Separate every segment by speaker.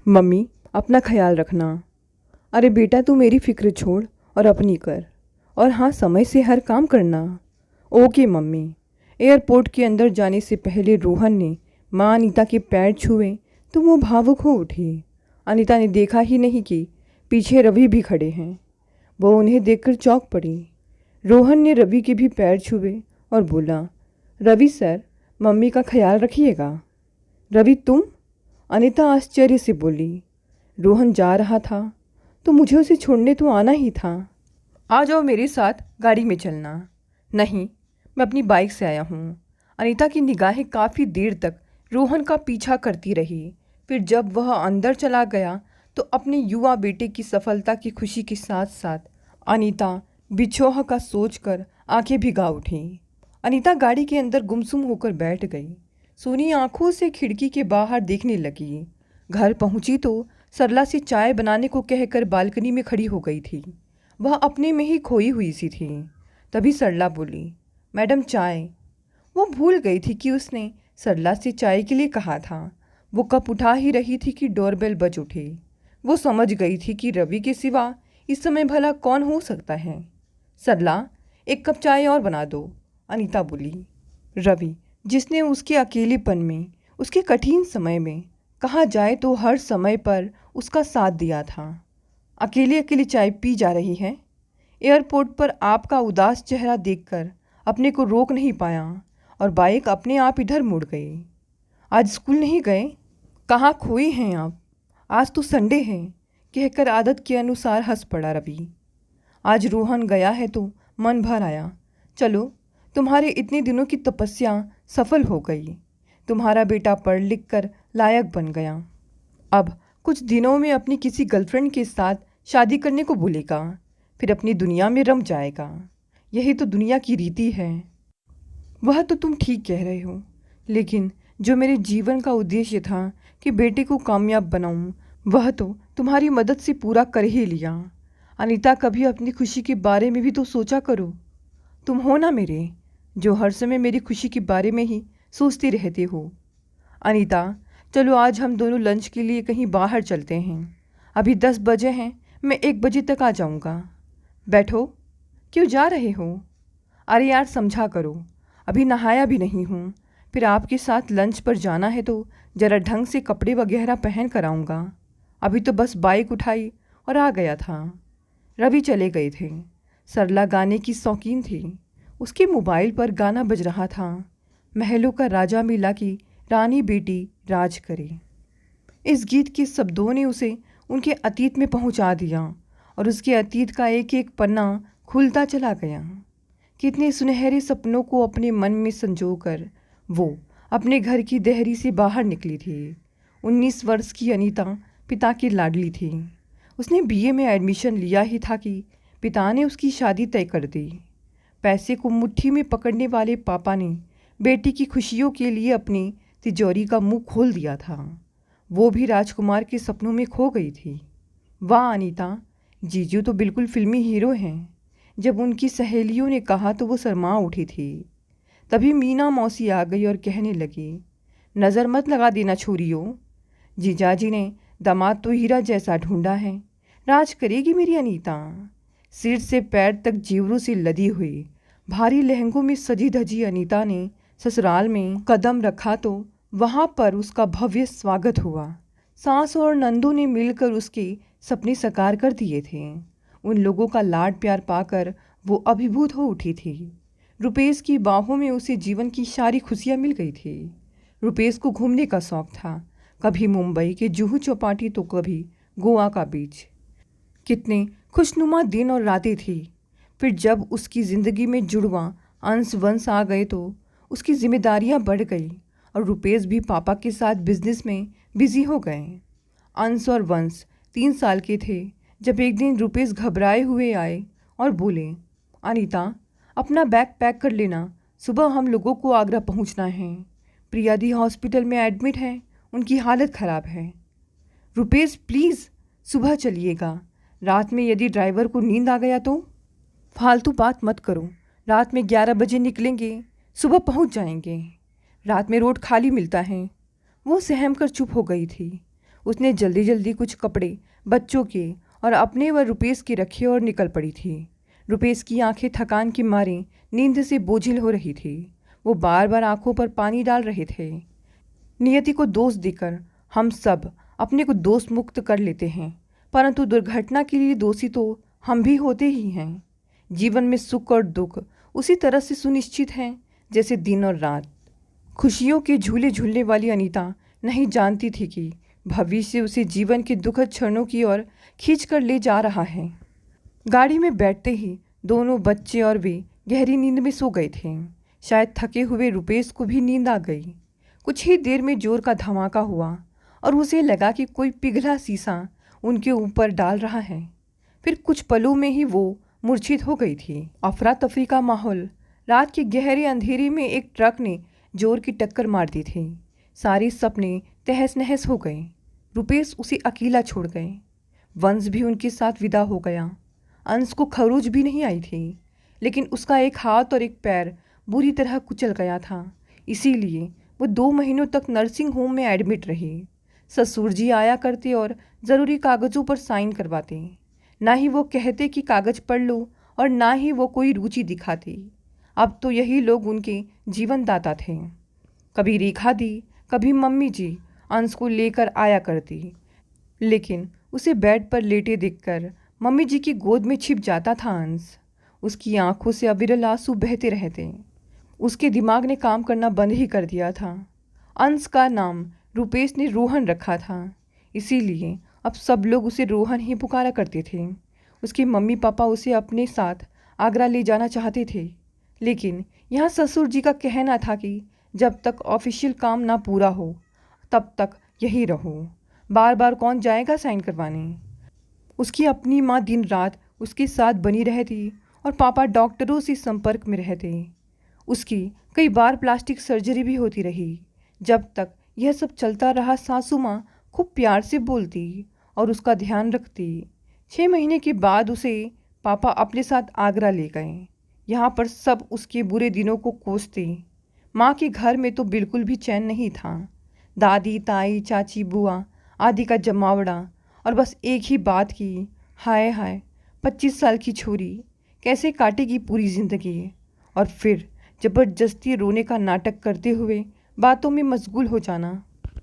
Speaker 1: Mummy, अपना ख्याल रखना। अरे बेटा, तू मेरी फ़िक्र छोड़ और अपनी कर। और हाँ, समय से हर काम करना। Okay mummy. एयरपोर्ट के अंदर जाने से पहले रोहन ने माँ अनीता के पैर छुए तो वो भावुक हो उठी। अनीता ने देखा ही नहीं कि पीछे रवि भी खड़े हैं। वो उन्हें देखकर चौंक पड़ी। रोहन ने रवि के भी पैर छुए और बोला, रवि सर, मम्मी का ख्याल रखिएगा। रवि तुम? अनीता आश्चर्य से बोली। रोहन जा रहा था तो मुझे उसे छोड़ने तो आना ही था। आ जाओ मेरे साथ, गाड़ी में चलना। नहीं, मैं अपनी बाइक से आया हूँ। अनीता की निगाहें काफ़ी देर तक रोहन का पीछा करती रही। फिर जब वह अंदर चला गया तो अपने युवा बेटे की सफलता की खुशी के साथ साथ अनीता बिछोह का सोचकर आंखें भिगा उठी। अनीता गाड़ी के अंदर गुमसुम होकर बैठ गई। सोनी आंखों से खिड़की के बाहर देखने लगी। घर पहुंची तो सरला से चाय बनाने को कहकर बालकनी में खड़ी हो गई थी। वह अपने में ही खोई हुई सी थी। तभी सरला बोली, मैडम चाय। वो भूल गई थी कि उसने सरला से चाय के लिए कहा था। वो कप उठा ही रही थी कि डोरबेल बज उठे। वो समझ गई थी कि रवि के सिवा इस समय भला कौन हो सकता है। सरला, एक कप चाय और बना दो, अनीता बोली। रवि, जिसने उसके अकेलेपन में, उसके कठिन समय में, कहा जाए तो हर समय पर उसका साथ दिया था, अकेले अकेले चाय पी जा रही है। एयरपोर्ट पर आपका उदास चेहरा देखकर अपने को रोक नहीं पाया और बाइक अपने आप इधर मुड़ गई। आज स्कूल नहीं गए? कहाँ खोई हैं आप? आज तो संडे है, कहकर आदत के अनुसार हंस पड़ा रवि। आज रोहन गया है तो मन भर आया। चलो, तुम्हारे इतने दिनों की तपस्या सफल हो गई। तुम्हारा बेटा पढ़ लिख कर लायक बन गया। अब कुछ दिनों में अपनी किसी गर्लफ्रेंड के साथ शादी करने को बोलेगा, फिर अपनी दुनिया में रम जाएगा। यही तो दुनिया की रीति है। वह तो तुम ठीक कह रहे हो, लेकिन जो मेरे जीवन का उद्देश्य था कि बेटे को कामयाब बनाऊं, वह तो तुम्हारी मदद से पूरा कर ही लिया। अनीता, कभी अपनी खुशी के बारे में भी तो सोचा करो। तुम हो ना मेरे, जो हर समय मेरी खुशी के बारे में ही सोचते रहते हो। अनीता, चलो आज हम दोनों लंच के लिए कहीं बाहर चलते हैं। अभी 10 बजे हैं, मैं 1 बजे तक आ जाऊंगा। बैठो। क्यों जा रहे हो? अरे यार, समझा करो, अभी नहाया भी नहीं हूँ। फिर आपके साथ लंच पर जाना है तो ज़रा ढंग से कपड़े वगैरह पहन कर आऊँगा। अभी तो बस बाइक उठाई और आ गया था। रवि चले गए थे। सरला गाने की शौकीन थी। उसके मोबाइल पर गाना बज रहा था, महलों का राजा मिला की रानी बेटी राज करे। इस गीत के शब्दों ने उसे उनके अतीत में पहुंचा दिया और उसके अतीत का एक एक पन्ना खुलता चला गया। कितने सुनहरे सपनों को अपने मन में संजोकर वो अपने घर की देहरी से बाहर निकली थी। 19 वर्ष की अनीता पिता की लाडली थी। उसने बीए में एडमिशन लिया ही था कि पिता ने उसकी शादी तय कर दी। पैसे को मुट्ठी में पकड़ने वाले पापा ने बेटी की खुशियों के लिए अपनी तिजोरी का मुंह खोल दिया था। वो भी राजकुमार के सपनों में खो गई थी। वाह अनीता, जीजू तो बिल्कुल फिल्मी हीरो हैं। जब उनकी सहेलियों ने कहा तो वो शर्मा उठी थी। तभी मीना मौसी आ गई और कहने लगी, नज़र मत लगा देना छोरियों, जीजाजी ने दामाद तो हीरा जैसा ढूंढा है। राज करेगी मेरी अनीता। सिर से पैर तक जेवरों से लदी हुई भारी लहंगों में सजी धजी अनीता ने ससुराल में कदम रखा तो वहाँ पर उसका भव्य स्वागत हुआ। सास और नंदू ने मिलकर उसके सपने साकार कर दिए थे। उन लोगों का लाड प्यार पाकर वो अभिभूत हो उठी थी। रुपेश की बाहों में उसे जीवन की सारी खुशियाँ मिल गई थी। रुपेश को घूमने का शौक था, कभी मुंबई के जुहू चौपाटी तो कभी गोवा का बीच। कितने खुशनुमा दिन और रातें थी। फिर जब उसकी ज़िंदगी में जुड़वा अंश वंश आ गए तो उसकी जिम्मेदारियां बढ़ गई और रुपेश भी पापा के साथ बिजनेस में बिजी हो गए। अंश और वंश 3 साल के थे जब एक दिन रुपेश घबराए हुए आए और बोले, अनीता, अपना बैग पैक कर लेना, सुबह हम लोगों को आगरा पहुंचना है। प्रिया दी हॉस्पिटल में एडमिट है, उनकी हालत ख़राब है। रुपेश प्लीज़, सुबह चलिएगा। रात में यदि ड्राइवर को नींद आ गया तो? फालतू बात मत करो, रात में 11 बजे निकलेंगे, सुबह पहुंच जाएंगे। रात में रोड खाली मिलता है। वो सहम कर चुप हो गई थी। उसने जल्दी जल्दी कुछ कपड़े बच्चों के और अपने व रुपेश के रखे और निकल पड़ी थी। रुपेश की आंखें थकान के मारे नींद से बोझिल हो रही थी। वो बार बार आंखों पर पानी डाल रहे थे। नियति को दोष देकर हम सब अपने को दोष मुक्त कर लेते हैं, परंतु दुर्घटना के लिए दोषी तो हम भी होते ही हैं। जीवन में सुख और दुख उसी तरह से सुनिश्चित हैं जैसे दिन और रात। खुशियों के झूले झूलने वाली अनीता नहीं जानती थी कि भविष्य उसे जीवन के दुखद क्षणों की ओर खींच कर ले जा रहा है। गाड़ी में बैठते ही दोनों बच्चे और वे गहरी नींद में सो गए थे। शायद थके हुए रुपेश को भी नींद आ गई। कुछ ही देर में जोर का धमाका हुआ और उसे लगा कि कोई पिघला शीशा उनके ऊपर डाल रहा है। फिर कुछ पलों में ही वो मूर्छित हो गई थी। अफरा तफरी का माहौल। रात के गहरे अंधेरे में एक ट्रक ने जोर की टक्कर मार दी थी। सारे सपने तहस नहस हो गए। रुपेश उसे अकेला छोड़ गए। वंश भी उनके साथ विदा हो गया। अंश को खरोच भी नहीं आई थी, लेकिन उसका एक हाथ और एक पैर बुरी तरह कुचल गया था। इसीलिए वो 2 महीनों तक नर्सिंग होम में एडमिट रही। ससुर जी आया करते और ज़रूरी कागज़ों पर साइन करवाते। ना ही वो कहते कि कागज़ पढ़ लो और ना ही वो कोई रुचि दिखाते। अब तो यही लोग उनके जीवन दाता थे। कभी रेखा दी, कभी मम्मी जी अंश को लेकर आया करती, लेकिन उसे बेड पर लेटे देखकर मम्मी जी की गोद में छिप जाता था अंश। उसकी आंखों से अविरल आंसू बहते रहते। उसके दिमाग ने काम करना बंद ही कर दिया था। अंश का नाम रुपेश ने रोहन रखा था, इसीलिए अब सब लोग उसे रोहन ही पुकारा करते थे। उसके मम्मी पापा उसे अपने साथ आगरा ले जाना चाहते थे, लेकिन यहाँ ससुर जी का कहना था कि जब तक ऑफिशियल काम ना पूरा हो तब तक यही रहो। बार बार कौन जाएगा साइन करवाने। उसकी अपनी माँ दिन रात उसके साथ बनी रहती और पापा डॉक्टरों से संपर्क में रहते। उसकी कई बार प्लास्टिक सर्जरी भी होती रही। जब तक यह सब चलता रहा सासू माँ खूब प्यार से बोलती और उसका ध्यान रखती। 6 महीने के बाद उसे पापा अपने साथ आगरा ले गए। यहाँ पर सब उसके बुरे दिनों को कोसते। माँ के घर में तो बिल्कुल भी चैन नहीं था। दादी, ताई, चाची, बुआ आदि का जमावड़ा और बस एक ही बात की, हाय हाय 25 साल की छोरी कैसे काटेगी पूरी ज़िंदगी। और फिर ज़बरदस्ती रोने का नाटक करते हुए बातों में मशगूल हो जाना।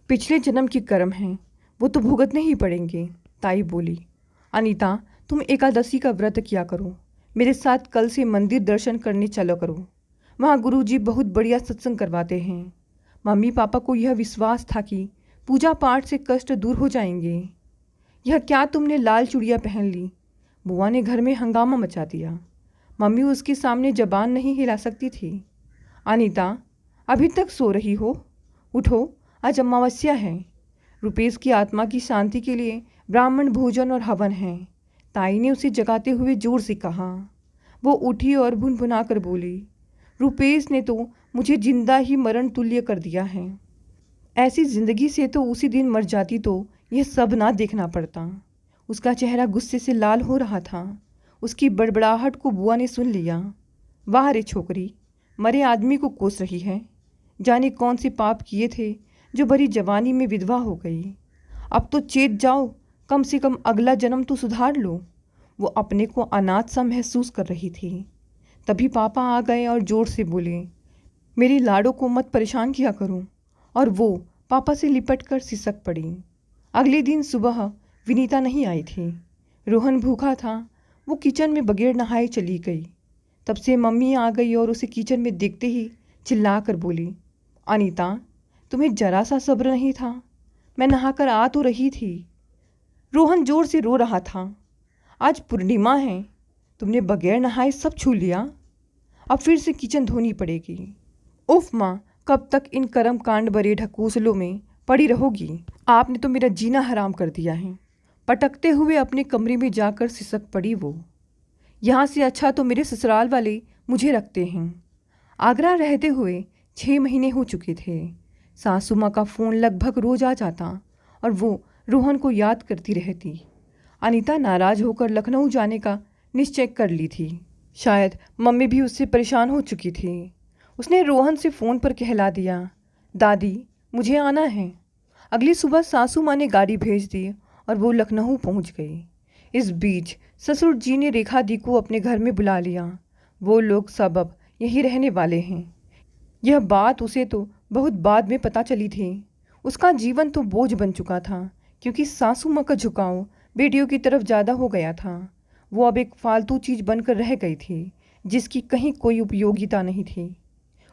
Speaker 1: पिछले जन्म के कर्म हैं, वो तो भुगतने ही पड़ेंगे। ताई बोली, अनीता तुम एकादशी का व्रत किया करो, मेरे साथ कल से मंदिर दर्शन करने चलो करो। वहाँ गुरुजी बहुत बढ़िया सत्संग करवाते हैं। मम्मी पापा को यह विश्वास था कि पूजा पाठ से कष्ट दूर हो जाएंगे। यह क्या तुमने लाल चूड़ियाँ पहन ली? बुआ ने घर में हंगामा मचा दिया। मम्मी उसके सामने जबान नहीं हिला सकती थी। अनीता अभी तक सो रही हो? उठो, आज अमावस्या है। रुपेश की आत्मा की शांति के लिए ब्राह्मण भोजन और हवन है। ताई ने उसे जगाते हुए जोर से कहा। वो उठी और भुनभुना कर बोली, रुपेश ने तो मुझे जिंदा ही मरण तुल्य कर दिया है। ऐसी जिंदगी से तो उसी दिन मर जाती तो यह सब ना देखना पड़ता। उसका चेहरा गुस्से से लाल हो रहा था। उसकी बड़बड़ाहट को बुआ ने सुन लिया। वाह रे छोकरी, मरे आदमी को कोस रही है। जाने कौन से पाप किए थे जो भरी जवानी में विधवा हो गई। अब तो चेत जाओ, कम से कम अगला जन्म तो सुधार लो। वो अपने को अनाथ सा महसूस कर रही थी। तभी पापा आ गए और ज़ोर से बोले, मेरी लाडो को मत परेशान किया करो। और वो पापा से लिपट कर सिसक पड़ी। अगले दिन सुबह विनीता नहीं आई थी। रोहन भूखा था। वो किचन में बगैर नहाए चली गई। तब से मम्मी आ गई और उसे किचन में देखते ही चिल्ला कर बोली, अनीता तुम्हें जरा सा सब्र नहीं था? मैं नहाकर आ तो रही थी। रोहन ज़ोर से रो रहा था। आज पूर्णिमा है, तुमने बगैर नहाए सब छू लिया। अब फिर से किचन धोनी पड़ेगी। उफ माँ, कब तक इन कर्म कांड भरे ढकोसलों में पड़ी रहोगी? आपने तो मेरा जीना हराम कर दिया है। पटकते हुए अपने कमरे में जाकर सिसक पड़ी वो। यहाँ से अच्छा तो मेरे ससुराल वाले मुझे रखते हैं। आगरा रहते हुए 6 महीने हो चुके थे। सासू माँ का फ़ोन लगभग रोज आ जाता और वो रोहन को याद करती रहती। अनीता नाराज़ होकर लखनऊ जाने का निश्चय कर ली थी। शायद मम्मी भी उससे परेशान हो चुकी थी। उसने रोहन से फ़ोन पर कहला दिया, दादी मुझे आना है। अगली सुबह सासू माँ ने गाड़ी भेज दी और वो लखनऊ पहुंच गई। इस बीच ससुर जी ने रेखा दी को अपने घर में बुला लिया। वो लोग सब अब यहीं रहने वाले हैं। यह बात उसे तो बहुत बाद में पता चली थी। उसका जीवन तो बोझ बन चुका था, क्योंकि सासू माँ का झुकाव बेटियों की तरफ ज़्यादा हो गया था। वो अब एक फालतू चीज़ बनकर रह गई थी, जिसकी कहीं कोई उपयोगिता नहीं थी।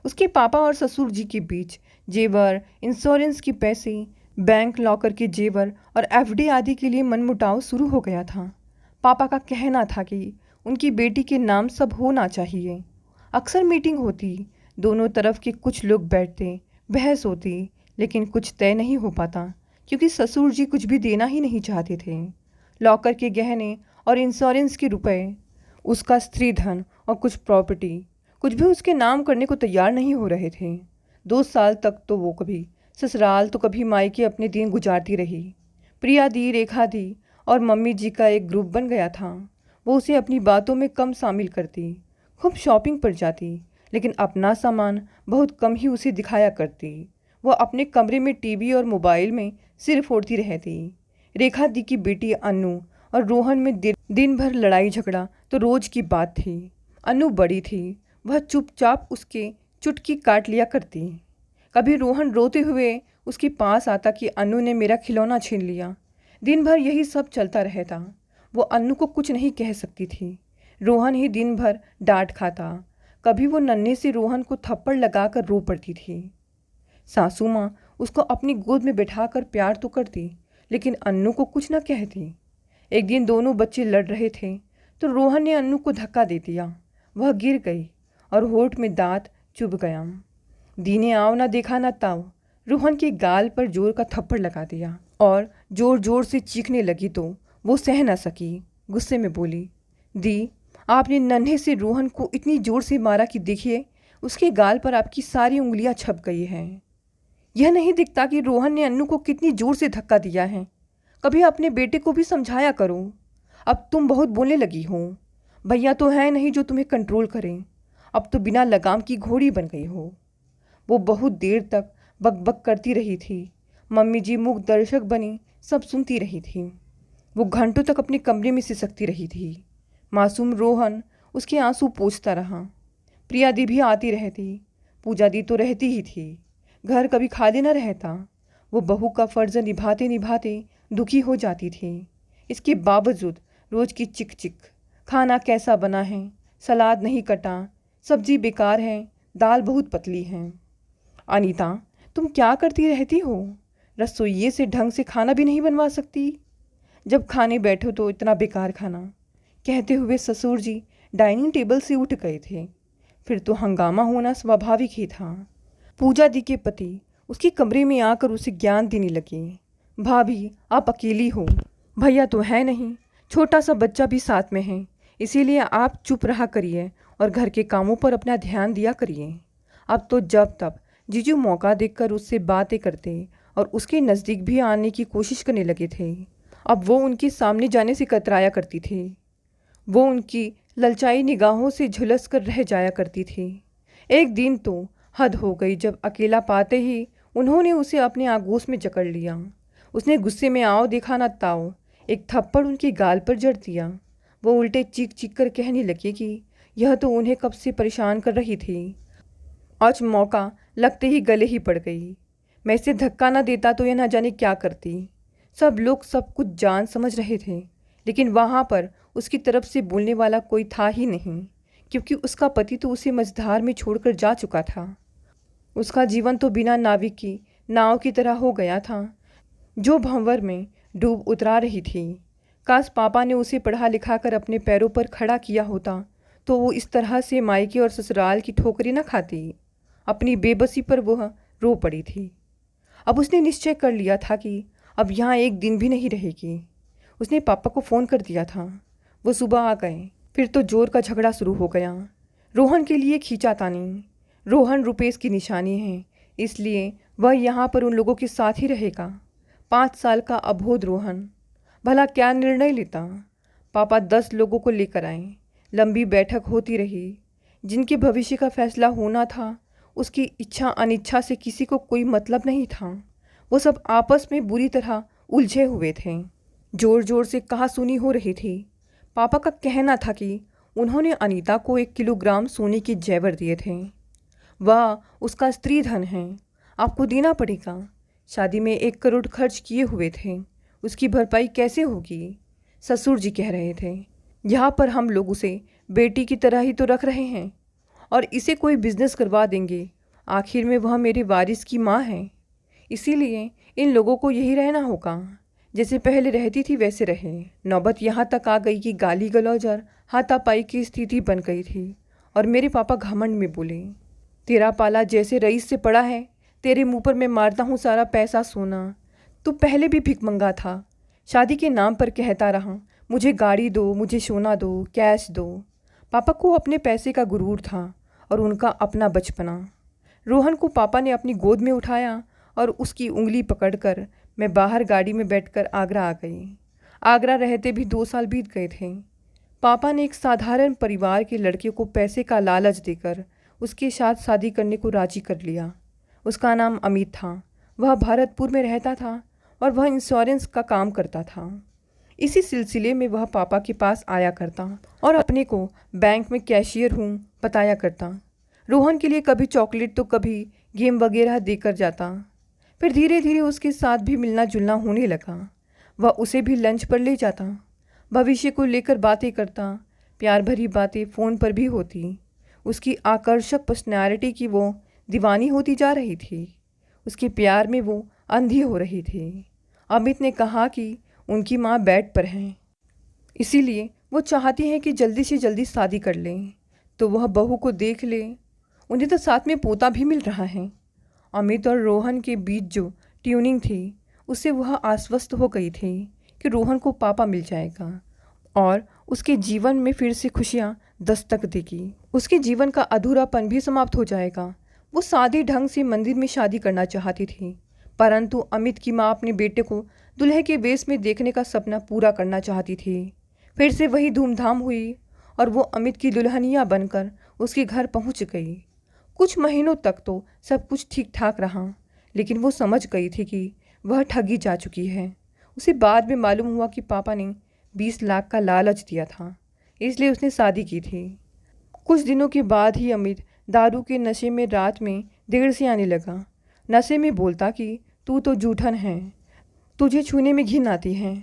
Speaker 1: उसके पापा और ससुर जी के बीच जेवर, इंश्योरेंस के पैसे, बैंक लॉकर के जेवर और एफडी आदि के लिए मनमुटाव शुरू हो गया था। पापा का कहना था कि उनकी बेटी के नाम सब होना चाहिए। अक्सर मीटिंग होती, दोनों तरफ के कुछ लोग बैठते, बहस होती, लेकिन कुछ तय नहीं हो पाता, क्योंकि ससुर जी कुछ भी देना ही नहीं चाहते थे। लॉकर के गहने और इंश्योरेंस के रुपए, उसका स्त्री धन और कुछ प्रॉपर्टी, कुछ भी उसके नाम करने को तैयार नहीं हो रहे थे। 2 साल तक तो वो कभी ससुराल तो कभी मायके अपने दिन गुजारती रही। प्रिया दी, रेखा दी और मम्मी जी का एक ग्रुप बन गया था। वो उसे अपनी बातों में कम शामिल करती, खूब शॉपिंग पर जाती, लेकिन अपना सामान बहुत कम ही उसे दिखाया करती। वो अपने कमरे में टीवी और मोबाइल में सिर फोड़ती रहती। रेखा दी की बेटी अनु और रोहन में दिन भर लड़ाई झगड़ा तो रोज की बात थी। अनु बड़ी थी, वह चुपचाप उसके चुटकी काट लिया करती। कभी रोहन रोते हुए उसके पास आता कि अनु ने मेरा खिलौना छीन लिया। दिन भर यही सब चलता रहता। वो अनु को कुछ नहीं कह सकती थी। रोहन ही दिन भर डांट खाता। कभी वो नन्हे से रोहन को थप्पड़ लगाकर रो पड़ती थी। सासू माँ उसको अपनी गोद में बैठाकर प्यार तो करती, लेकिन अन्नू को कुछ न कहती। एक दिन दोनों बच्चे लड़ रहे थे तो रोहन ने अन्नू को धक्का दे दिया। वह गिर गई और होठ में दांत चुभ गया। दी ने आव ना देखा ना ताव, रोहन के गाल पर जोर का थप्पड़ लगा दिया और जोर जोर से चीखने लगी तो वो सह न सकी। गुस्से में बोली, दी आपने नन्हे से रोहन को इतनी जोर से मारा कि देखिए उसके गाल पर आपकी सारी उंगलियां छप गई हैं। यह नहीं दिखता कि रोहन ने अन्नू को कितनी जोर से धक्का दिया है। कभी अपने बेटे को भी समझाया करो। अब तुम बहुत बोलने लगी हो। भैया तो है नहीं जो तुम्हें कंट्रोल करें। अब तो बिना लगाम की घोड़ी बन गई हो। वो बहुत देर तक बकबक करती रही थी। मम्मी जी मूक दर्शक बनी सब सुनती रही थी। वो घंटों तक अपने कमरे में सिसकती रही थी। मासूम रोहन उसके आंसू पोंछता रहा। प्रिया दी भी आती रहती। पूजा दी तो रहती ही थी। घर कभी खाली न रहता। वो बहू का फर्ज निभाते निभाते दुखी हो जाती थी। इसके बावजूद रोज की चिक चिक, खाना कैसा बना है, सलाद नहीं कटा, सब्जी बेकार है, दाल बहुत पतली है। अनीता, तुम क्या करती रहती हो? रसोइये से ढंग से खाना भी नहीं बनवा सकती? जब खाने बैठो तो इतना बेकार खाना। कहते हुए ससुर जी डाइनिंग टेबल से उठ गए थे। फिर तो हंगामा होना स्वाभाविक ही था। पूजा दी के पति उसके कमरे में आकर उसे ज्ञान देने लगे। भाभी, आप अकेली हो, भैया तो है नहीं, छोटा सा बच्चा भी साथ में है, इसीलिए आप चुप रहा करिए और घर के कामों पर अपना ध्यान दिया करिए। अब तो जब तब जीजू मौका देखकर उससे बातें करते और उसके नज़दीक भी आने की कोशिश करने लगे थे। अब वो उनके सामने जाने से कतराया करती थी। वो उनकी ललचाई निगाहों से झुलस कर रह जाया करती थी। एक दिन तो हद हो गई जब अकेला पाते ही उन्होंने उसे अपने आगोश में जकड़ लिया। उसने गुस्से में आओ देखा ना ताओ, एक थप्पड़ उनके गाल पर जड़ दिया। वो उल्टे चीख चीख कर कहने लगे कि यह तो उन्हें कब से परेशान कर रही थी। आज मौका लगते ही गले ही पड़ गई। मैं इसे धक्का ना देता तो यह ना जाने क्या करती। सब लोग सब कुछ जान समझ रहे थे, लेकिन वहाँ पर उसकी तरफ से बोलने वाला कोई था ही नहीं, क्योंकि उसका पति तो उसे मझधार में छोड़कर जा चुका था। उसका जीवन तो बिना नाविक की नाव की तरह हो गया था, जो भंवर में डूब उतरा रही थी। काश पापा ने उसे पढ़ा लिखा कर अपने पैरों पर खड़ा किया होता तो वो इस तरह से मायके और ससुराल की ठोकरें न खाती। अपनी बेबसी पर वह रो पड़ी थी। अब उसने निश्चय कर लिया था कि अब यहाँ एक दिन भी नहीं रहेगी। उसने पापा को फ़ोन कर दिया था। वो सुबह आ गए। फिर तो जोर का झगड़ा शुरू हो गया। रोहन के लिए खींचातानी। रोहन रुपेश की निशानी है, इसलिए वह यहाँ पर उन लोगों के साथ ही रहेगा। 5 साल का अबोध रोहन भला क्या निर्णय लेता। पापा 10 लोगों को लेकर आए। लंबी बैठक होती रही। जिनके भविष्य का फैसला होना था, उसकी इच्छा अनिच्छा से किसी को कोई मतलब नहीं था। वो सब आपस में बुरी तरह उलझे हुए थे। जोर जोर से कहासुनी हो रही थी। पापा का कहना था कि उन्होंने अनीता को 1 किलोग्राम सोने के जेवर दिए थे। वह उसका स्त्री धन है, आपको देना पड़ेगा। शादी में 1 करोड़ खर्च किए हुए थे, उसकी भरपाई कैसे होगी? ससुर जी कह रहे थे। यहाँ पर हम लोग उसे बेटी की तरह ही तो रख रहे हैं और इसे कोई बिजनेस करवा देंगे। आखिर में वह मेरे वारिस की माँ है, इसीलिए इन लोगों को यही रहना होगा। जैसे पहले रहती थी वैसे रहे। नौबत यहाँ तक आ गई कि गाली गलौज और हाथापाई की स्थिति बन गई थी और मेरे पापा घमंड में बोले, तेरा पाला जैसे रईस से पड़ा है, तेरे मुंह पर मैं मारता हूँ सारा पैसा सोना। तू पहले भी भिखमंगा था, शादी के नाम पर कहता रहा मुझे गाड़ी दो, मुझे सोना दो, कैश दो। पापा को अपने पैसे का गुरूर था और उनका अपना बचपना। रोहन को पापा ने अपनी गोद में उठाया और उसकी उंगली पकड़कर मैं बाहर गाड़ी में बैठकर आगरा आ गई। आगरा रहते भी 2 साल बीत गए थे। पापा ने एक साधारण परिवार के लड़के को पैसे का लालच देकर उसके साथ शादी करने को राजी कर लिया। उसका नाम अमित था। वह भरतपुर में रहता था और वह इंश्योरेंस का काम करता था। इसी सिलसिले में वह पापा के पास आया करता और अपने को बैंक में कैशियर हूँ बताया करता। रोहन के लिए कभी चॉकलेट तो कभी गेम वगैरह देकर जाता। फिर धीरे धीरे उसके साथ भी मिलना जुलना होने लगा। वह उसे भी लंच पर ले जाता, भविष्य को लेकर बातें करता। प्यार भरी बातें फ़ोन पर भी होती। उसकी आकर्षक पर्सनैलिटी की वो दीवानी होती जा रही थी। उसके प्यार में वो अंधी हो रही थी। अमित ने कहा कि उनकी माँ बेड पर हैं, इसीलिए वो चाहती हैं कि जल्दी से जल्दी शादी कर लें तो वह बहू को देख ले। उन्हें तो साथ में पोता भी मिल रहा है। अमित और रोहन के बीच जो ट्यूनिंग थी उससे वह आश्वस्त हो गई थी कि रोहन को पापा मिल जाएगा और उसके जीवन में फिर से खुशियाँ दस्तक देगी। उसके जीवन का अधूरापन भी समाप्त हो जाएगा। वो सादे ढंग से मंदिर में शादी करना चाहती थी, परंतु अमित की माँ अपने बेटे को दुल्हे के वेश में देखने का सपना पूरा करना चाहती थी। फिर से वही धूमधाम हुई और वो अमित की दुल्हनिया बनकर उसके घर पहुंच गई। कुछ महीनों तक तो सब कुछ ठीक ठाक रहा, लेकिन वो समझ गई थी कि वह ठगी जा चुकी है। उसे बाद में मालूम हुआ कि पापा ने 20 लाख का लालच दिया था, इसलिए उसने शादी की थी। कुछ दिनों के बाद ही अमित दारू के नशे में रात में देर से आने लगा। नशे में बोलता कि तू तो जूठन है, तुझे छूने में घिन आती है।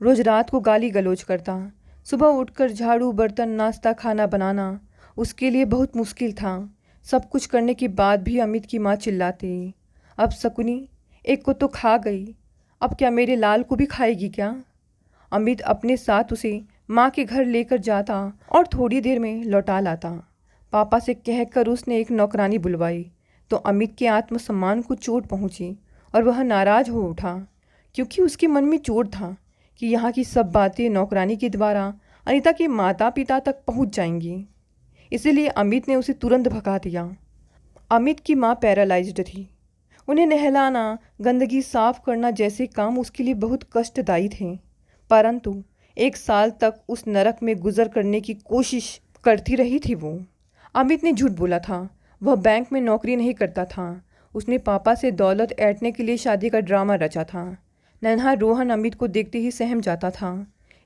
Speaker 1: रोज़ रात को गाली गलौज करता। सुबह उठकर झाड़ू बर्तन नाश्ता खाना बनाना उसके लिए बहुत मुश्किल था। सब कुछ करने के बाद भी अमित की माँ चिल्लाती, अब शकुनी एक को तो खा गई, अब क्या मेरे लाल को भी खाएगी क्या? अमित अपने साथ उसे माँ के घर लेकर जाता और थोड़ी देर में लौटा लाता। पापा से कहकर उसने एक नौकरानी बुलवाई तो अमित के आत्मसम्मान को चोट पहुँची और वह नाराज़ हो उठा, क्योंकि उसके मन में चोट था कि यहाँ की सब बातें नौकरानी के द्वारा अनीता के माता पिता तक पहुँच जाएंगी। इसीलिए अमित ने उसे तुरंत भगा दिया। अमित की माँ पैरालाइज्ड थी। उन्हें नहलाना, गंदगी साफ करना जैसे काम उसके लिए बहुत कष्टदायी थे, परंतु 1 साल तक उस नरक में गुजर करने की कोशिश करती रही थी वो। अमित ने झूठ बोला था, वह बैंक में नौकरी नहीं करता था। उसने पापा से दौलत ऐंठने के लिए शादी का ड्रामा रचा था। नन्हा रोहन अमित को देखते ही सहम जाता था।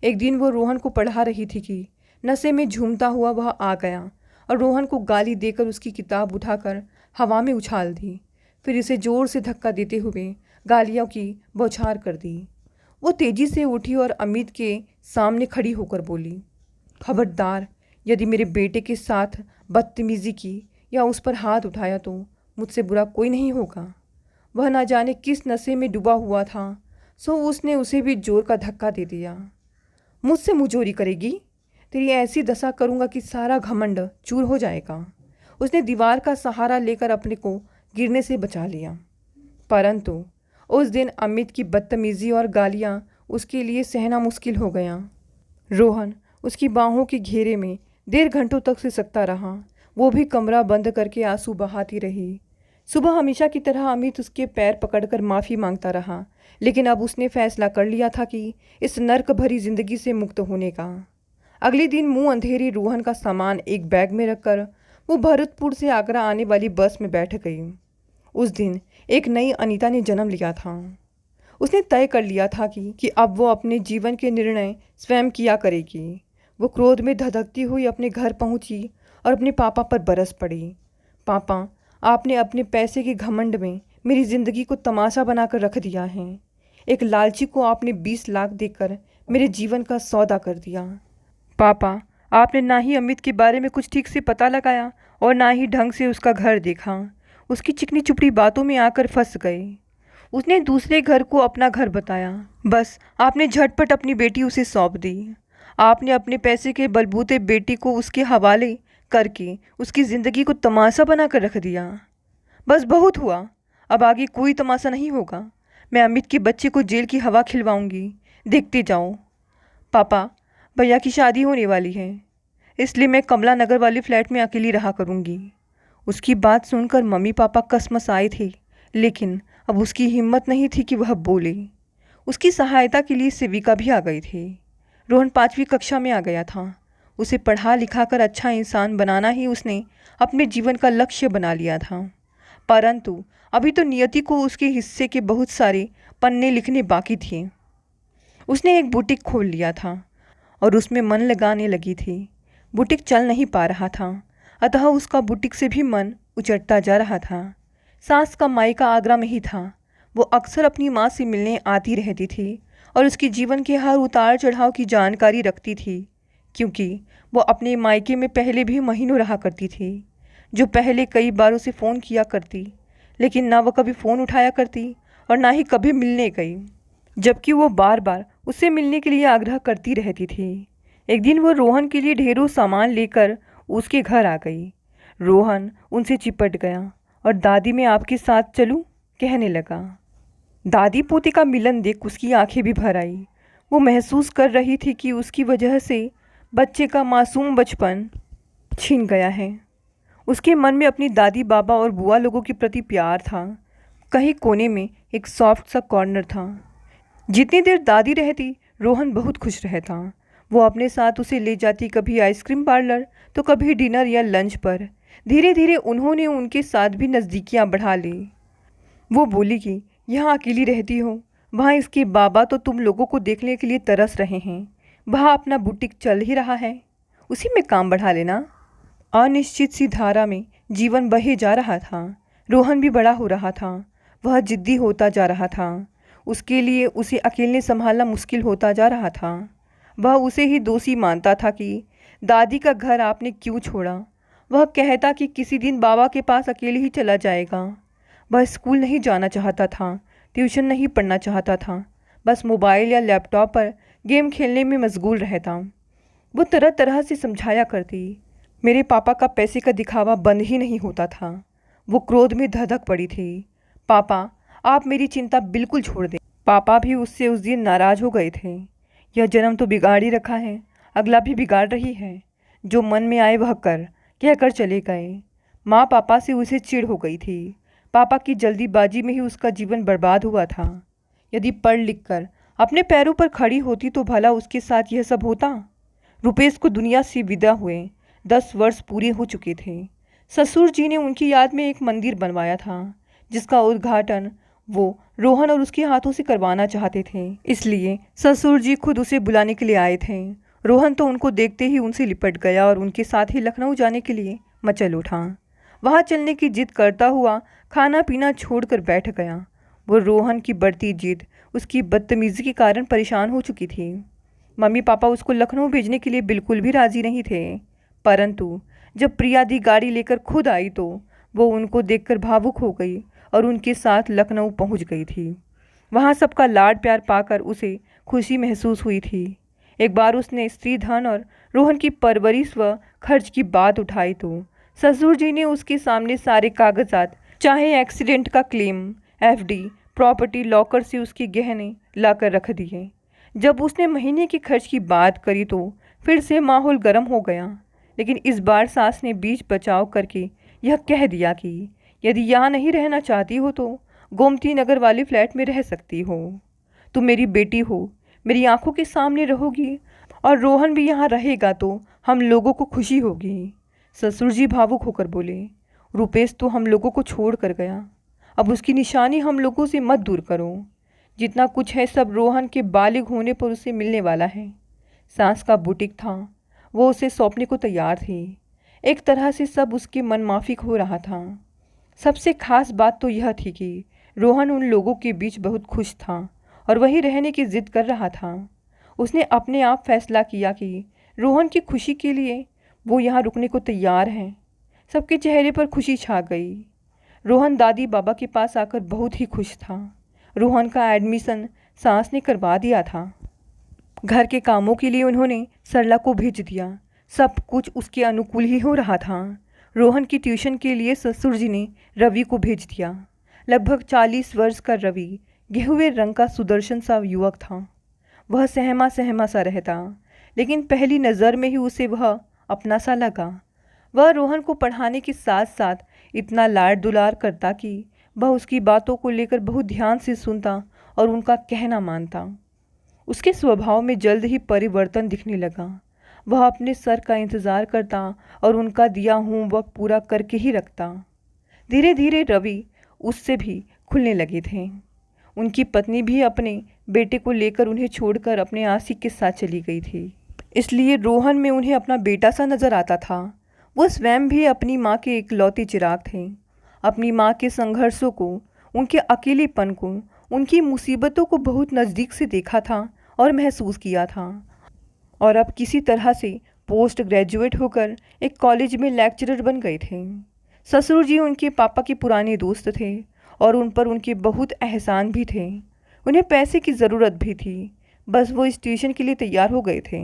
Speaker 1: एक दिन वो रोहन को पढ़ा रही थी कि नशे में झूमता हुआ वह आ गया और रोहन को गाली देकर उसकी किताब उठाकर हवा में उछाल दी। फिर इसे जोर से धक्का देते हुए गालियों की बौछार कर दी। वो तेजी से उठी और अमित के सामने खड़ी होकर बोली, खबरदार, यदि मेरे बेटे के साथ बदतमीजी की या उस पर हाथ उठाया तो मुझसे बुरा कोई नहीं होगा। वह ना जाने किस नशे में डूबा हुआ था, सो उसने उसे भी जोर का धक्का दे दिया। मुझसे मुंहजोरी करेगी? तेरी ऐसी दशा करूँगा कि सारा घमंड चूर हो जाएगा। उसने दीवार का सहारा लेकर अपने को गिरने से बचा लिया, परंतु उस दिन अमित की बदतमीजी और गालियाँ उसके लिए सहना मुश्किल हो गया। रोहन उसकी बाहों के घेरे में 1.5 घंटों तक सिसकता रहा। वो भी कमरा बंद करके आंसू बहाती रही। सुबह हमेशा की तरह अमित उसके पैर पकड़कर माफ़ी मांगता रहा, लेकिन अब उसने फैसला कर लिया था कि इस नर्क भरी जिंदगी से मुक्त होने का। अगले दिन मुंह अंधेरी रोहन का सामान एक बैग में रखकर वो भरतपुर से आगरा आने वाली बस में बैठ गई। उस दिन एक नई अनीता ने जन्म लिया था। उसने तय कर लिया था कि अब वो अपने जीवन के निर्णय स्वयं किया करेगी। वो क्रोध में धधकती हुई अपने घर पहुंची और अपने पापा पर बरस पड़ी। पापा, आपने अपने पैसे के घमंड में मेरी ज़िंदगी को तमाशा बनाकर रख दिया है। एक लालची को आपने 20 लाख देकर मेरे जीवन का सौदा कर दिया। पापा, आपने ना ही अमित के बारे में कुछ ठीक से पता लगाया और ना ही ढंग से उसका घर देखा। उसकी चिकनी चुपड़ी बातों में आकर फंस गए। उसने दूसरे घर को अपना घर बताया। बस आपने झटपट अपनी बेटी उसे सौंप दी। आपने अपने पैसे के बलबूते बेटी को उसके हवाले करके उसकी ज़िंदगी को तमाशा बना कर रख दिया। बस बहुत हुआ, अब आगे कोई तमाशा नहीं होगा। मैं अमित के बच्चे को जेल की हवा खिलवाऊंगी, देखते जाओ। पापा, भैया की शादी होने वाली है, इसलिए मैं कमला नगर वाले फ्लैट में अकेली रहा करूंगी। उसकी बात सुनकर मम्मी पापा कसमस आए थे, लेकिन अब उसकी हिम्मत नहीं थी कि वह बोले। उसकी सहायता के लिए सेविका भी आ गई थी। रोहन 5वीं कक्षा में आ गया था। उसे पढ़ा लिखा कर अच्छा इंसान बनाना ही उसने अपने जीवन का लक्ष्य बना लिया था। परंतु अभी तो नियति को उसके हिस्से के बहुत सारे पन्ने लिखने बाकी थे। उसने एक बुटीक खोल लिया था और उसमें मन लगाने लगी थी। बुटीक चल नहीं पा रहा था, अतः उसका बुटीक से भी मन उचटता जा रहा था। सास का मायका आगरा में ही था। वो अक्सर अपनी माँ से मिलने आती रहती थी और उसके जीवन के हर उतार चढ़ाव की जानकारी रखती थी, क्योंकि वो अपने मायके में पहले भी महीनों रहा करती थी। जो पहले कई बार उसे फ़ोन किया करती, लेकिन ना वो कभी फ़ोन उठाया करती और ना ही कभी मिलने गई, जबकि वो बार बार उससे मिलने के लिए आग्रह करती रहती थी। एक दिन वो रोहन के लिए ढेरों सामान लेकर उसके घर आ गई। रोहन उनसे चिपट गया और दादी, मैं आपके साथ चलूं, कहने लगा। दादी पोते का मिलन देख उसकी आंखें भी भर आई। वो महसूस कर रही थी कि उसकी वजह से बच्चे का मासूम बचपन छिन गया है। उसके मन में अपनी दादी, बाबा और बुआ लोगों के प्रति प्यार था। कहीं कोने में एक सॉफ्ट सा कॉर्नर था। जितनी देर दादी रहती, रोहन बहुत खुश रहता। वो अपने साथ उसे ले जाती, कभी आइसक्रीम पार्लर तो कभी डिनर या लंच पर। धीरे धीरे उन्होंने उनके साथ भी नज़दीकियाँ बढ़ा ली। वो बोली कि यहाँ अकेली रहती हो, वहाँ इसके बाबा तो तुम लोगों को देखने के लिए तरस रहे हैं। वहाँ अपना बुटीक चल ही रहा है, उसी में काम बढ़ा लेना। अनिश्चित सी धारा में जीवन बहे जा रहा था। रोहन भी बड़ा हो रहा था। वह जिद्दी होता जा रहा था। उसके लिए उसे अकेले संभालना मुश्किल होता जा रहा था। वह उसे ही दोषी मानता था कि दादी का घर आपने क्यों छोड़ा। वह कहता कि किसी दिन बाबा के पास अकेले ही चला जाएगा। वह स्कूल नहीं जाना चाहता था, ट्यूशन नहीं पढ़ना चाहता था, बस मोबाइल या लैपटॉप पर गेम खेलने में मशगूल रहता। वो तरह तरह से समझाया करती। मेरे पापा का पैसे का दिखावा बंद ही नहीं होता था। वो क्रोध में धधक पड़ी थी। पापा, आप मेरी चिंता बिल्कुल छोड़ दें। पापा भी उससे उस दिन नाराज़ हो गए थे। यह जन्म तो बिगाड़ ही रखा है, अगला भी बिगाड़ रही है। जो मन में आए वह कर, कहकर चले गए। माँ पापा से उसे चिढ़ हो गई थी। पापा की जल्दीबाजी में ही उसका जीवन बर्बाद हुआ था। यदि पढ़ लिख कर अपने पैरों पर खड़ी होती तो भला उसके साथ यह सब होता। रुपेश को दुनिया से विदा हुए 10 वर्ष पूरे हो चुके थे। ससुर जी ने उनकी याद में एक मंदिर बनवाया था, जिसका उद्घाटन वो रोहन और उसके हाथों से करवाना चाहते थे। इसलिए ससुर जी खुद उसे बुलाने के लिए आए थे। रोहन तो उनको देखते ही उनसे लिपट गया और उनके साथ ही लखनऊ जाने के लिए मचल उठा। वहाँ चलने की जिद करता हुआ खाना पीना छोड़कर बैठ गया। वो रोहन की बढ़ती जिद, उसकी बदतमीज़ी के कारण परेशान हो चुकी थी। मम्मी पापा उसको लखनऊ भेजने के लिए बिल्कुल भी राज़ी नहीं थे, परंतु जब प्रिया दी गाड़ी लेकर खुद आई तो वो उनको देखकर भावुक हो गई और उनके साथ लखनऊ पहुंच गई थी। वहाँ सबका लाड प्यार पाकर उसे खुशी महसूस हुई थी। एक बार उसने स्त्री धन और रोहन की परवरिश व खर्च की बात उठाई तो ससुर जी ने उसके सामने सारे कागजात, चाहे एक्सीडेंट का क्लेम, एफडी, प्रॉपर्टी, लॉकर से उसके गहने लाकर रख दिए। जब उसने महीने के खर्च की बात करी तो फिर से माहौल गर्म हो गया, लेकिन इस बार सास ने बीच बचाव करके यह कह दिया कि यदि यहाँ नहीं रहना चाहती हो तो गोमती नगर वाले फ्लैट में रह सकती हो। तुम मेरी बेटी हो, मेरी आंखों के सामने रहोगी और रोहन भी यहाँ रहेगा तो हम लोगों को खुशी होगी। ससुर जी भावुक होकर बोले, रुपेश तो हम लोगों को छोड़ कर गया, अब उसकी निशानी हम लोगों से मत दूर करो। जितना कुछ है सब रोहन के बालिग होने पर उसे मिलने वाला है। सांस का बुटीक था, वो उसे सौंपने को तैयार थी। एक तरह से सब उसकी मनमाफिक हो रहा था। सबसे खास बात तो यह थी कि रोहन उन लोगों के बीच बहुत खुश था और वहीं रहने की जिद कर रहा था। उसने अपने आप फैसला किया कि रोहन की खुशी के लिए वो यहाँ रुकने को तैयार है। सबके चेहरे पर खुशी छा गई। रोहन दादी बाबा के पास आकर बहुत ही खुश था। रोहन का एडमिशन सांस ने करवा दिया था। घर के कामों के लिए उन्होंने सरला को भेज दिया। सब कुछ उसके अनुकूल ही हो रहा था। रोहन की ट्यूशन के लिए ससुर जी ने रवि को भेज दिया। लगभग 40 वर्ष का रवि गेहुए रंग का सुदर्शन सा युवक था। वह सहमा सहमा सा रहता, लेकिन पहली नज़र में ही उसे वह अपना सा लगा। वह रोहन को पढ़ाने के साथ साथ इतना लाड दुलार करता कि वह उसकी बातों को लेकर बहुत ध्यान से सुनता और उनका कहना मानता। उसके स्वभाव में जल्द ही परिवर्तन दिखने लगा। वह अपने सर का इंतज़ार करता और उनका दिया होमवर्क पूरा करके ही रखता। धीरे धीरे रवि उससे भी खुलने लगे थे। उनकी पत्नी भी अपने बेटे को लेकर उन्हें छोड़कर अपने आशिक के साथ चली गई थी, इसलिए रोहन में उन्हें अपना बेटा सा नज़र आता था। वो स्वयं भी अपनी माँ के इकलौते चिराग थे। अपनी माँ के संघर्षों को, उनके अकेलेपन को, उनकी मुसीबतों को बहुत नज़दीक से देखा था और महसूस किया था। और अब किसी तरह से पोस्ट ग्रेजुएट होकर एक कॉलेज में लेक्चरर बन गए थे। ससुर जी उनके पापा के पुराने दोस्त थे और उन पर उनके बहुत एहसान भी थे। उन्हें पैसे की ज़रूरत भी थी, बस वो इस ट्यूशन के लिए तैयार हो गए थे।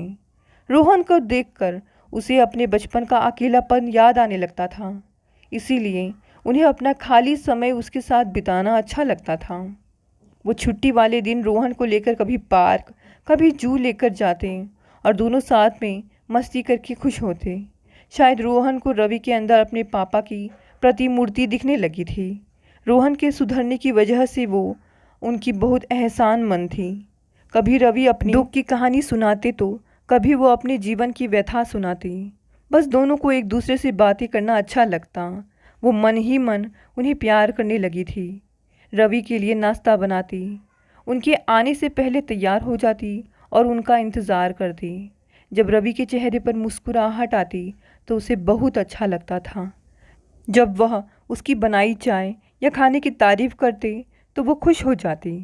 Speaker 1: रोहन को देखकर उसे अपने बचपन का अकेलापन याद आने लगता था, इसीलिए उन्हें अपना खाली समय उसके साथ बिताना अच्छा लगता था। वो छुट्टी वाले दिन रोहन को लेकर कभी पार्क, कभी जू लेकर जाते और दोनों साथ में मस्ती करके खुश होते। शायद रोहन को रवि के अंदर अपने पापा की प्रतिमूर्ति दिखने लगी थी। रोहन के सुधरने की वजह से वो उनकी बहुत एहसानमंद थी। कभी रवि अपनी दुख की कहानी सुनाते तो कभी वो अपने जीवन की व्यथा सुनाती। बस दोनों को एक दूसरे से बातें करना अच्छा लगता। वो मन ही मन उन्हें प्यार करने लगी थी। रवि के लिए नाश्ता बनाती, उनके आने से पहले तैयार हो जाती और उनका इंतज़ार करती। जब रवि के चेहरे पर मुस्कुराहट आती तो उसे बहुत अच्छा लगता था। जब वह उसकी बनाई चाय या खाने की तारीफ़ करते तो वो खुश हो जाती।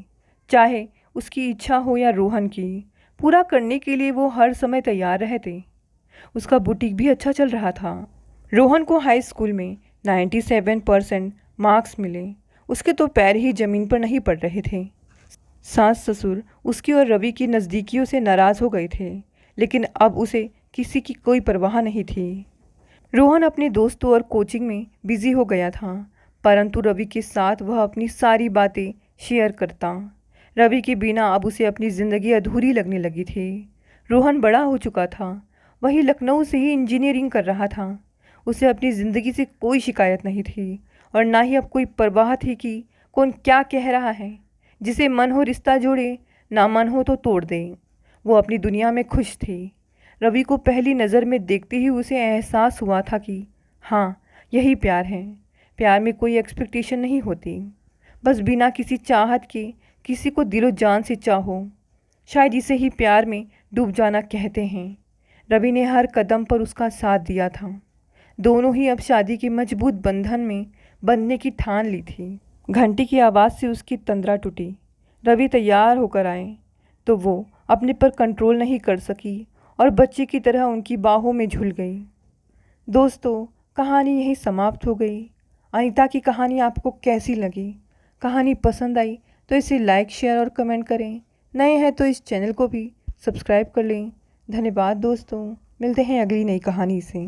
Speaker 1: चाहे उसकी इच्छा हो या रोहन की, पूरा करने के लिए वो हर समय तैयार रहते। उसका बुटीक भी अच्छा चल रहा था। रोहन को हाई स्कूल में 97% मार्क्स मिले। उसके तो पैर ही ज़मीन पर नहीं पड़ रहे थे। सास ससुर उसकी और रवि की नज़दीकियों से नाराज़ हो गए थे, लेकिन अब उसे किसी की कोई परवाह नहीं थी। रोहन अपने दोस्तों और कोचिंग में बिजी हो गया था, परंतु रवि के साथ वह अपनी सारी बातें शेयर करता। रवि के बिना अब उसे अपनी ज़िंदगी अधूरी लगने लगी थी। रोहन बड़ा हो चुका था, वही लखनऊ से ही इंजीनियरिंग कर रहा था। उसे अपनी ज़िंदगी से कोई शिकायत नहीं थी और ना ही अब कोई परवाह थी कि कौन क्या कह रहा है। जिसे मन हो रिश्ता जोड़े, ना मन हो तो तोड़ दे। वो अपनी दुनिया में खुश थी। रवि को पहली नज़र में देखते ही उसे एहसास हुआ था कि हाँ, यही प्यार है। प्यार में कोई एक्सपेक्टेशन नहीं होती, बस बिना किसी चाहत के किसी को दिलो जान से चाहो, शायद इसे ही प्यार में डूब जाना कहते हैं। रवि ने हर कदम पर उसका साथ दिया था। दोनों ही अब शादी के मजबूत बंधन में बंधने की ठान ली थी। घंटी की आवाज़ से उसकी तंद्रा टूटी। रवि तैयार होकर आए तो वो अपने पर कंट्रोल नहीं कर सकी और बच्चे की तरह उनकी बाहों में झुल गई। दोस्तों, कहानी यहीं समाप्त हो गई। अनीता की कहानी आपको कैसी लगी? कहानी पसंद आई तो इसे लाइक, शेयर और कमेंट करें। नए हैं तो इस चैनल को भी सब्सक्राइब कर लें। धन्यवाद दोस्तों, मिलते हैं अगली नई कहानी से।